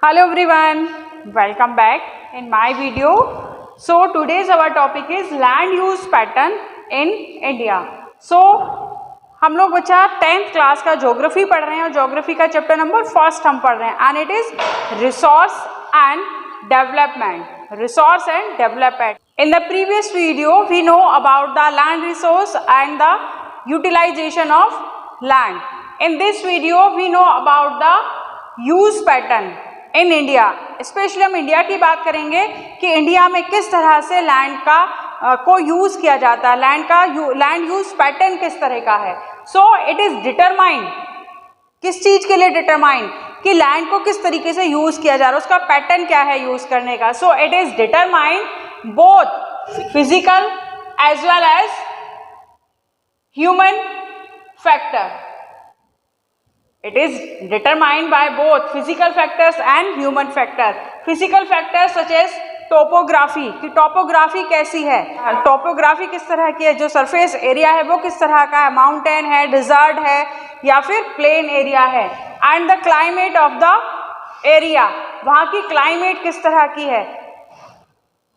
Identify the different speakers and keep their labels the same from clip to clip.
Speaker 1: Hello everyone, welcome back in my video. So today's our topic is land use pattern in India. So हम लोग बच्चा 10th class का geography पढ़ रहे हैं और ज्योग्राफी का चैप्टर नंबर फर्स्ट हम पढ़ रहे हैं and it is resource and development. Resource and development. In the previous video we know about the land resource and the utilization of land. In this video we know about the use pattern in India. Specially हम India की बात करेंगे कि India में किस तरह से land का को यूज़ किया जाता है, लैंड यूज पैटर्न किस तरह का है. सो इट इज़ डिटरमाइंड, किस चीज़ के लिए डिटरमाइंड कि लैंड को किस तरीके से यूज़ किया जा रहा है, उसका पैटर्न क्या है यूज़ करने का. So it is determined both physical as well as human factor. It is determined by both physical factors and human factors. Physical factors such as topography, कि टोपोग्राफी कैसी है, टोपोग्राफी किस तरह की है, जो सरफेस एरिया है वो किस तरह का है, माउंटेन है, डिजर्ट है या फिर प्लेन एरिया है. And the climate of the area, वहाँ की क्लाइमेट किस तरह की है,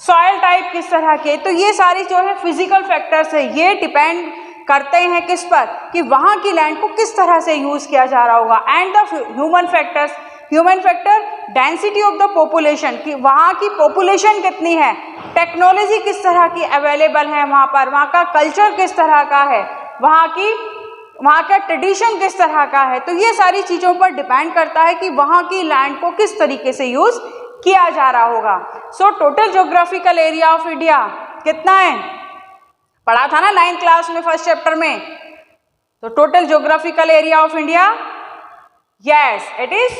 Speaker 1: सॉइल टाइप किस तरह की है. तो ये सारी जो है फिजिकल फैक्टर्स है, ये डिपेंड करते हैं किस पर कि वहाँ की लैंड को किस तरह से यूज़ किया जा रहा होगा. And the human factors, human factor density of the population, कि वहाँ की पॉपुलेशन कितनी है, टेक्नोलॉजी किस तरह की अवेलेबल है वहाँ पर, वहाँ का कल्चर किस तरह का है, वहाँ का ट्रेडिशन किस तरह का है. तो ये सारी चीज़ों पर डिपेंड करता है कि वहाँ की लैंड को किस तरीके से यूज़ किया जा रहा होगा. So total geographical area of India कितना है, पढ़ा था ना 9th क्लास में फर्स्ट चैप्टर में. तो total geographical area of India, yes it is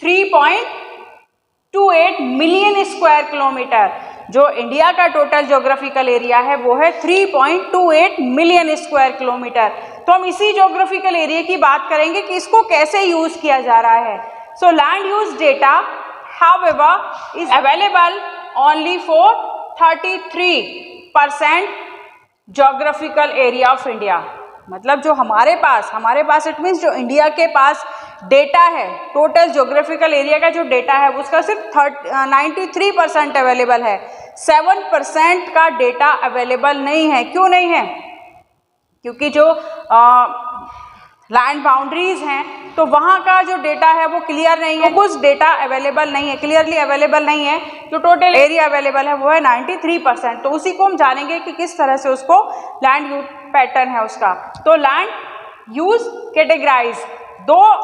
Speaker 1: 3.28 million square kilometre. जो इंडिया का टोटल ज्योग्राफिकल एरिया है वो है 3.28 मिलियन स्क्वायर किलोमीटर. तो हम इसी ज्योग्राफिकल एरिया की बात करेंगे कि इसको कैसे यूज किया जा रहा है. So land use data however is available only for 33% geographical area of India. मतलब जो हमारे पास इट मीन्स जो इंडिया के पास डेटा है, टोटल ज्योग्राफिकल एरिया का जो डेटा है उसका सिर्फ 93% अवेलेबल है. 7% का डेटा अवेलेबल नहीं है. क्यों नहीं है, क्योंकि जो लैंड बाउंड्रीज हैं तो वहाँ का जो डेटा है वो क्लियर नहीं है, कुछ डेटा अवेलेबल नहीं है, क्लियरली अवेलेबल नहीं है. जो टोटल एरिया अवेलेबल है वो है 93%. तो उसी को हम जानेंगे कि किस तरह से उसको लैंड यूज पैटर्न है उसका. तो लैंड यूज कैटेगराइज, दो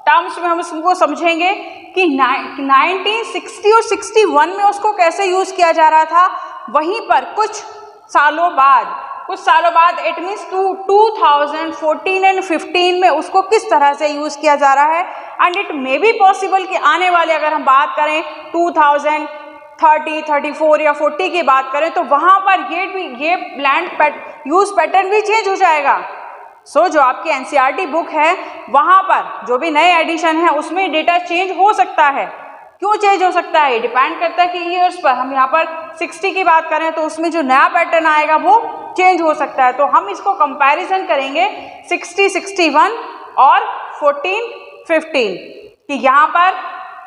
Speaker 1: टर्म्स में हम उसको समझेंगे कि 1960 और 61 में उसको कैसे यूज किया जा रहा था, वहीं पर कुछ सालों बाद इट मीन्स 2014 एंड 15 में उसको किस तरह से यूज किया जा रहा है. And it may be possible कि आने वाले अगर हम बात करें 2030, 34 या 40 की बात करें तो वहाँ पर ये लैंड यूज पैटर्न भी चेंज हो जाएगा. सो जो आपकी एनसीईआरटी बुक है वहाँ पर जो भी नए एडिशन है उसमें डेटा चेंज हो सकता है. क्यों चेंज हो सकता है, डिपेंड करता है कि ईयर्स पर. हम यहाँ पर 60 की बात करें तो उसमें जो नया पैटर्न आएगा वो चेंज हो सकता है. तो हम इसको कंपैरिजन करेंगे 60, 61 और 14, 15 कि यहाँ पर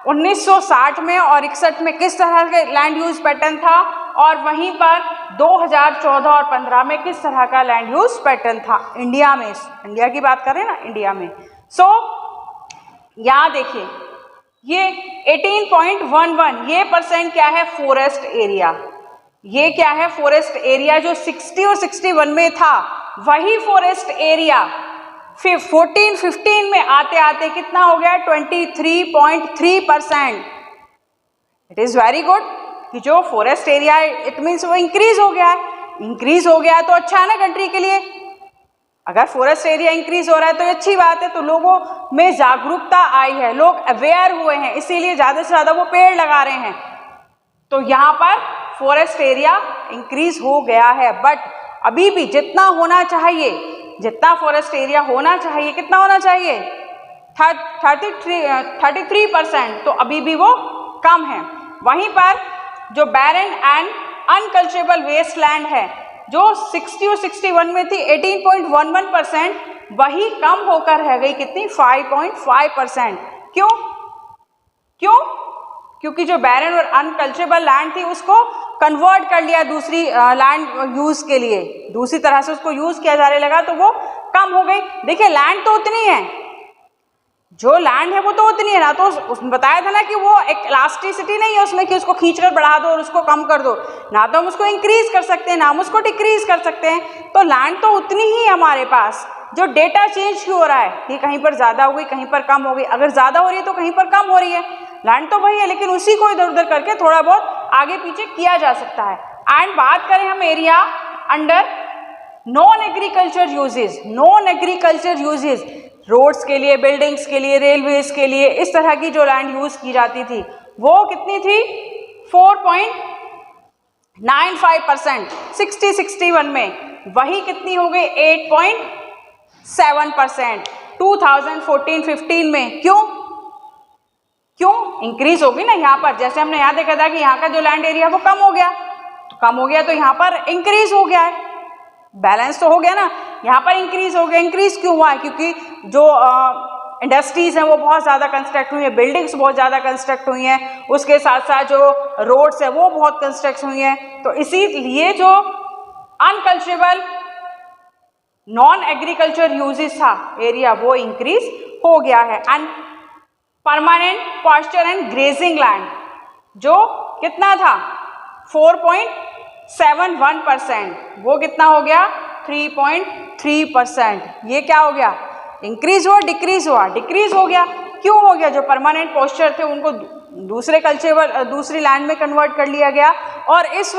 Speaker 1: 1960 में और 61 में किस तरह के लैंड यूज पैटर्न था और वहीं पर 2014 और 15 में किस तरह का लैंड यूज पैटर्न था इंडिया में. इंडिया की बात करें ना, इंडिया में. सो यहाँ देखिए ये 18.11 ये परसेंट क्या है, फॉरेस्ट एरिया. ये क्या है, फॉरेस्ट एरिया जो 60 और 61 में था वही फॉरेस्ट एरिया 14-15 में आते आते कितना हो गया, 23.3%. इट इज वेरी गुड कि जो फॉरेस्ट एरिया है इट मीन्स वो इंक्रीज हो गया है तो अच्छा है ना कंट्री के लिए. अगर फॉरेस्ट एरिया इंक्रीज हो रहा है तो अच्छी बात है. तो लोगों में जागरूकता आई है, लोग अवेयर हुए हैं, इसीलिए ज़्यादा से ज़्यादा वो पेड़ लगा रहे हैं. तो यहाँ पर फॉरेस्ट एरिया इंक्रीज हो गया है. बट अभी भी जितना होना चाहिए, जितना फॉरेस्ट एरिया होना चाहिए, कितना होना चाहिए, 33%. तो अभी भी वो कम है. वहीं पर जो बैरन एंड अनकल्चरेबल वेस्टलैंड है जो 60 और 61 में थी 18.11%, वही कम होकर रह गई कितनी, 5.5%. क्यों? क्योंकि जो बैरन और अनकल्चरेबल लैंड थी उसको कन्वर्ट कर लिया दूसरी लैंड यूज के लिए, दूसरी तरह से उसको यूज किया जाने लगा तो वो कम हो गई। देखिए लैंड तो उतनी है, जो लैंड है वो तो उतनी है ना, तो उसने बताया था ना कि वो एक इलास्टिसिटी नहीं है उसमें कि उसको खींचकर बढ़ा दो और उसको कम कर दो, ना तो हम उसको इंक्रीज कर सकते हैं ना हम उसको डिक्रीज कर सकते हैं। तो लैंड तो उतनी ही है हमारे पास, जो डेटा चेंज क्यों हो रहा है कि कहीं पर ज़्यादा हो गई कहीं पर कम हो गई, अगर ज़्यादा हो रही है तो कहीं पर कम हो रही है, लैंड तो वही है लेकिन उसी को इधर उधर करके थोड़ा बहुत आगे पीछे किया जा सकता है। एंड बात करें हम area under non agriculture uses, non agriculture uses roads के लिए, बिल्डिंग्स के लिए, रेलवेज के लिए, इस तरह की जो लैंड यूज की जाती थी वो कितनी थी 4.95%, 60-61 में, वही कितनी हो गई 8.7% 2014-15 में। क्यों इंक्रीज होगी ना यहाँ पर, जैसे हमने यहाँ देखा था कि यहाँ का जो लैंड एरिया वो कम हो गया, तो कम हो गया तो यहाँ पर इंक्रीज हो गया है, बैलेंस तो हो गया ना, यहाँ पर इंक्रीज हो गया। इंक्रीज क्यों हुआ है? क्योंकि जो इंडस्ट्रीज हैं वो बहुत ज़्यादा कंस्ट्रक्ट हुई है, बिल्डिंग्स बहुत ज़्यादा कंस्ट्रक्ट हुई हैं, उसके साथ साथ जो रोड्स है वो बहुत कंस्ट्रक्ट हुई हैं, तो इसीलिए जो अनकल्चरेबल नॉन एग्रीकल्चर यूजेस था एरिया वो इंक्रीज हो गया है। And permanent pasture and grazing land जो कितना था 4.71%, वो कितना हो गया 3.3%। ये क्या हो गया? इंक्रीज हुआ डिक्रीज हुआ? डिक्रीज हो गया। क्यों हो गया? जो परमानेंट पोस्चर थे उनको दूसरे कल्चरेबल दूसरी लैंड में कन्वर्ट कर लिया गया, और इस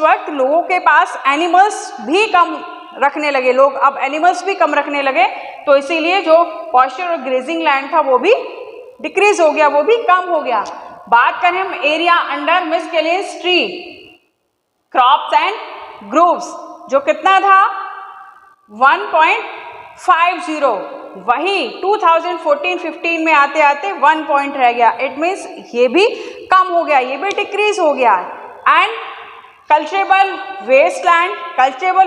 Speaker 1: वक्त लोगों के पास एनिमल्स भी कम रखने लगे, लोग अब एनिमल्स भी कम रखने लगे, तो इसीलिए जो पॉस्चर और ग्रेजिंग लैंड था वो भी डिक्रीज हो गया, वो भी कम हो गया। बात करें हम area under miscellaneous tree, crops and groves, जो कितना था 1.50, वही 2014-15 में आते आते 1 पॉइंट रह गया। इट मीन्स ये भी कम हो गया, ये भी डिक्रीज हो गया। एंड कल्चरेबल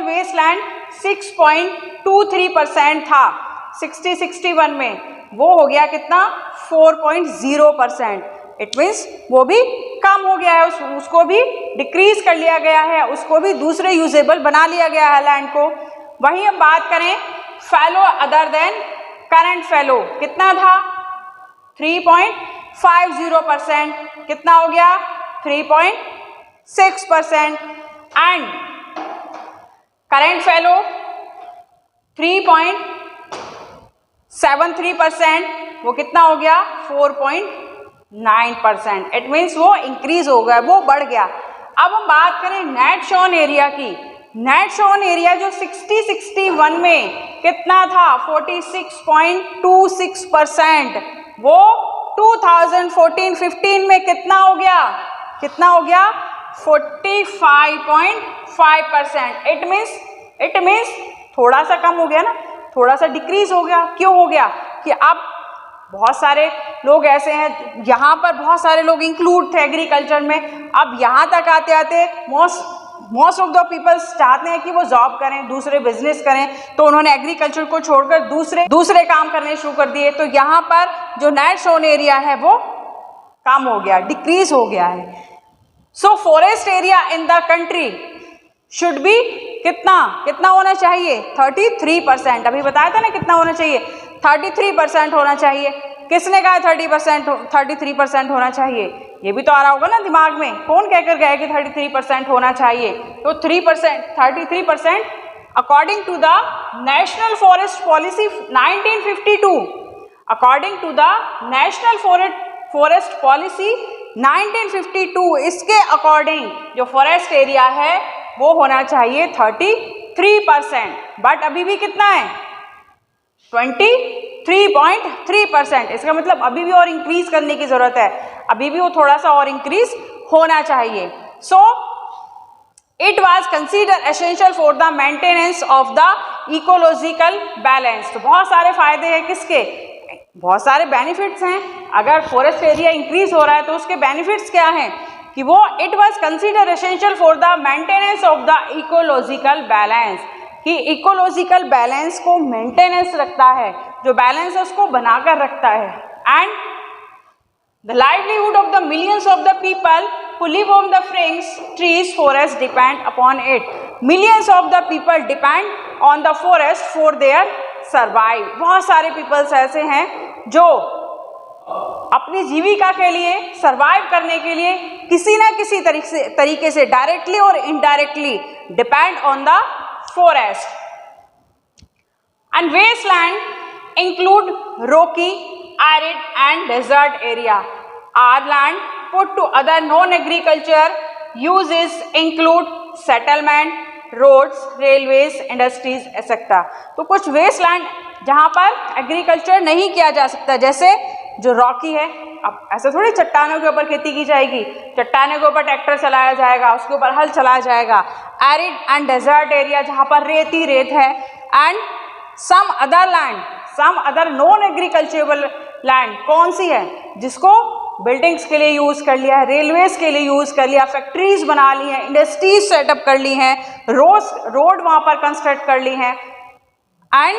Speaker 1: वेस्टलैंड 6.23% था 60-61 में, वो हो गया कितना 4.0%। इट मीन्स वो भी कम हो गया है, उसको भी डिक्रीज कर लिया गया है, उसको भी दूसरे यूजेबल बना लिया गया है लैंड को। वहीं हम बात करें फैलो अदर देन करंट फैलो, कितना था 3.50%, कितना हो गया 3.6%। एंड करंट फैलो 3.73%, वो कितना हो गया 4.9%। इट मीन्स वो इंक्रीज हो गया, वो बढ़ गया। अब हम बात करें नेट शोन एरिया की, नेट शोन एरिया जो 60-61 में कितना था 46.26%, वो 2014-15 में कितना हो गया 45.5%। इट मीन्स थोड़ा सा कम हो गया ना, थोड़ा सा डिक्रीज हो गया। क्यों हो गया? कि अब बहुत सारे लोग ऐसे हैं, यहाँ पर बहुत सारे लोग इंक्लूड थे एग्रीकल्चर में, अब यहाँ तक आते आते मोस्ट ऑफ द पीपल्स चाहते हैं कि वो जॉब करें, दूसरे बिजनेस करें, तो उन्होंने एग्रीकल्चर को छोड़कर दूसरे काम करने शुरू कर दिए, तो यहाँ पर जो नेट शोन एरिया है वो कम हो गया, डिक्रीज हो गया है। So forest area in the country should be कितना होना चाहिए 33%। अभी बताया था ना कितना होना चाहिए 33% होना चाहिए। किसने कहा 33% होना चाहिए? ये भी तो आ रहा होगा ना दिमाग में, कौन कहकर गया कि 33% होना चाहिए? तो 33% according to the national forest policy 1952, according to the national forest policy 1952, इसके अकॉर्डिंग जो फॉरेस्ट एरिया है वो होना चाहिए 33%, बट अभी भी कितना है 23.3%। इसका मतलब अभी भी और इंक्रीज करने की जरूरत है, अभी भी वो थोड़ा सा और इंक्रीज होना चाहिए। So it was consider essential for the maintenance of the ecological balance. तो बहुत सारे फायदे हैं किसके, बहुत सारे बेनिफिट्स हैं। अगर फॉरेस्ट एरिया इंक्रीज हो रहा है तो उसके बेनिफिट्स क्या हैं कि वो it was consider essential for the maintenance of the ecological balance, कि इकोलॉजिकल बैलेंस को मेंटेनेंस रखता है, जो बैलेंस है उसको बनाकर रखता है। And The livelihood of the millions of the people who live on the fringe trees forest depend upon it. Millions of the people depend on the forest for their survive. बहुत सारे peoples ऐसे हैं जो अपनी जीविका के लिए, survive करने के लिए किसी न किसी तरीके से डायरेक्टली और indirectly depend on the forest. And wasteland include rocky, arid and desert area. Our land put to other non-agriculture uses include settlement, roads, railways, industries, etc. तो कुछ वेस्टलैंड जहाँ पर एग्रीकल्चर नहीं किया जा सकता, जैसे जो रॉकी है, अब ऐसे थोड़ी चट्टानों के ऊपर खेती की जाएगी, चट्टानों के ऊपर ट्रैक्टर चलाया जाएगा, उसके ऊपर हल चलाया जाएगा. एरिड एंड डेजर्ट एरिया जहाँ पर रेत ही रेत है. And some other land, some other non agriculturable land कौन सी है, जिसको बिल्डिंग्स के लिए यूज कर लिया है, रेलवेज के लिए यूज कर लिया, फैक्ट्रीज बना ली हैं, इंडस्ट्रीज सेटअप कर ली हैं, रोड वहां पर कंस्ट्रक्ट कर ली हैं. And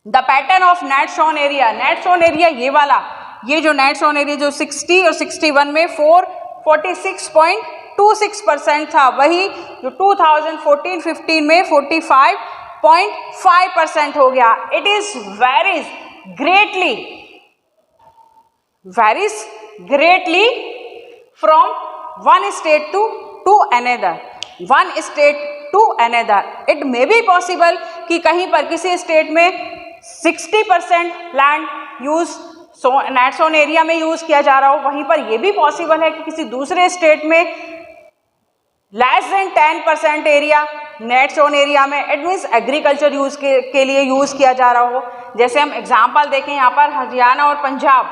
Speaker 1: the pattern of net shown area, net shown area ये वाला, ये जो नेट शोन एरिया जो 60 और 61 में 46.26% था, वही जो 2014-15 में 45.5% हो गया. It is varies greatly from one state to another, one state to another. It may be possible कि कहीं पर किसी स्टेट में 60% land use net zone area में यूज किया जा रहा हो, वहीं पर यह भी पॉसिबल है कि किसी दूसरे स्टेट में less than 10% area net zone area में, इट मीन्स एग्रीकल्चर यूज के लिए यूज किया जा रहा हो. जैसे हम एग्जांपल देखें यहाँ पर हरियाणा और पंजाब,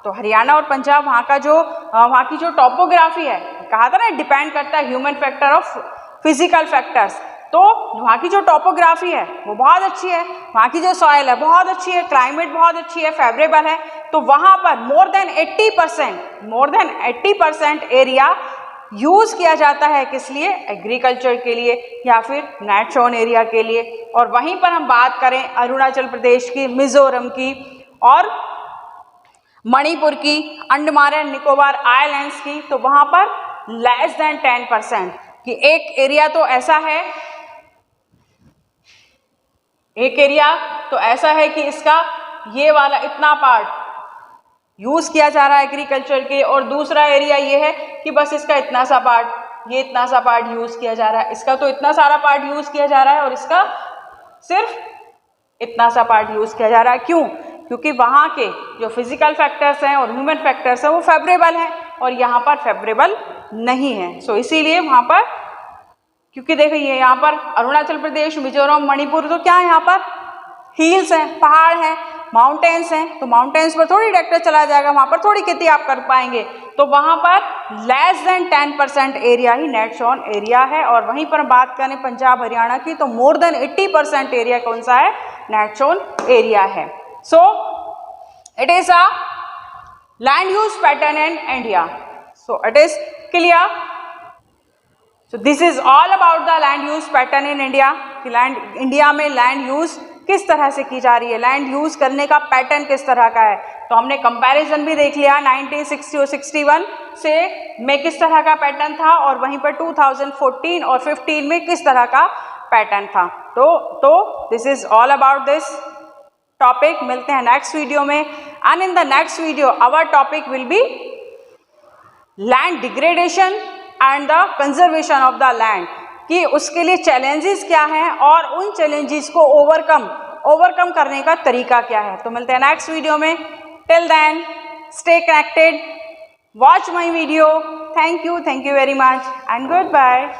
Speaker 1: तो हरियाणा और पंजाब वहाँ की जो टॉपोग्राफी है, कहा था ना डिपेंड करता है human factor of physical factors. तो वहाँ की जो टॉपोग्राफी है वो बहुत अच्छी है, वहाँ की जो सॉइल है बहुत अच्छी है, क्लाइमेट बहुत अच्छी है, फेवरेबल है. तो वहाँ पर मोर देन 80% एरिया यूज किया जाता है, किस लिए, एग्रीकल्चर के लिए या फिर नेट जोन एरिया के लिए. और वहीं पर हम बात करें अरुणाचल प्रदेश की, मिजोरम की और मणिपुर की, अंडमान एंड निकोबार आइलैंड्स की, तो वहां पर लेस देन 10% कि एक एरिया तो ऐसा है, एक एरिया तो ऐसा है कि इसका ये वाला इतना पार्ट यूज किया जा रहा है एग्रीकल्चर के, और दूसरा एरिया ये है कि बस इसका इतना सा पार्ट, ये इतना सा पार्ट यूज किया जा रहा है, इसका तो इतना सारा पार्ट यूज किया जा रहा है और इसका सिर्फ इतना सा पार्ट यूज किया जा रहा है. क्यों? क्योंकि वहाँ के जो फिजिकल फैक्टर्स हैं और ह्यूमन फैक्टर्स हैं वो फेवरेबल हैं और यहाँ पर फेवरेबल नहीं है. सो इसीलिए वहाँ पर, क्योंकि देखिए यहाँ पर अरुणाचल प्रदेश, मिजोरम, मणिपुर, तो क्या है, यहाँ पर हिल्स हैं, पहाड़ हैं, माउंटेन्स हैं, तो माउंटेन्स पर थोड़ी ट्रैक्टर चला जाएगा, वहाँ पर थोड़ी खेती आप कर पाएंगे. तो वहाँ पर लेस देन 10% एरिया ही नेट जोन एरिया है. और वहीं पर बात करें पंजाब हरियाणा की, तो मोर देन 80% एरिया कौन सा है, नेट जोन एरिया है. So it is a land use pattern in India. So it is clear. So this is all about the land use pattern in India. कि इंडिया में land use किस तरह से की जा रही है, लैंड यूज करने का पैटर्न किस तरह का है. तो हमने कंपैरिजन भी देख लिया 1960 और 61 से में किस तरह का पैटर्न था, और वहीं पर 2014 और 15 में किस तरह का पैटर्न था. तो this is all about this topic. मिलते हैं नेक्स्ट वीडियो में. And in the next video our topic will be land degradation and the conservation of the land, कि उसके लिए चैलेंजेस क्या हैं और उन चैलेंजेस को ओवरकम करने का तरीका क्या है. तो मिलते हैं नेक्स्ट वीडियो में. Till then stay connected, watch my video. Thank you very much and good bye.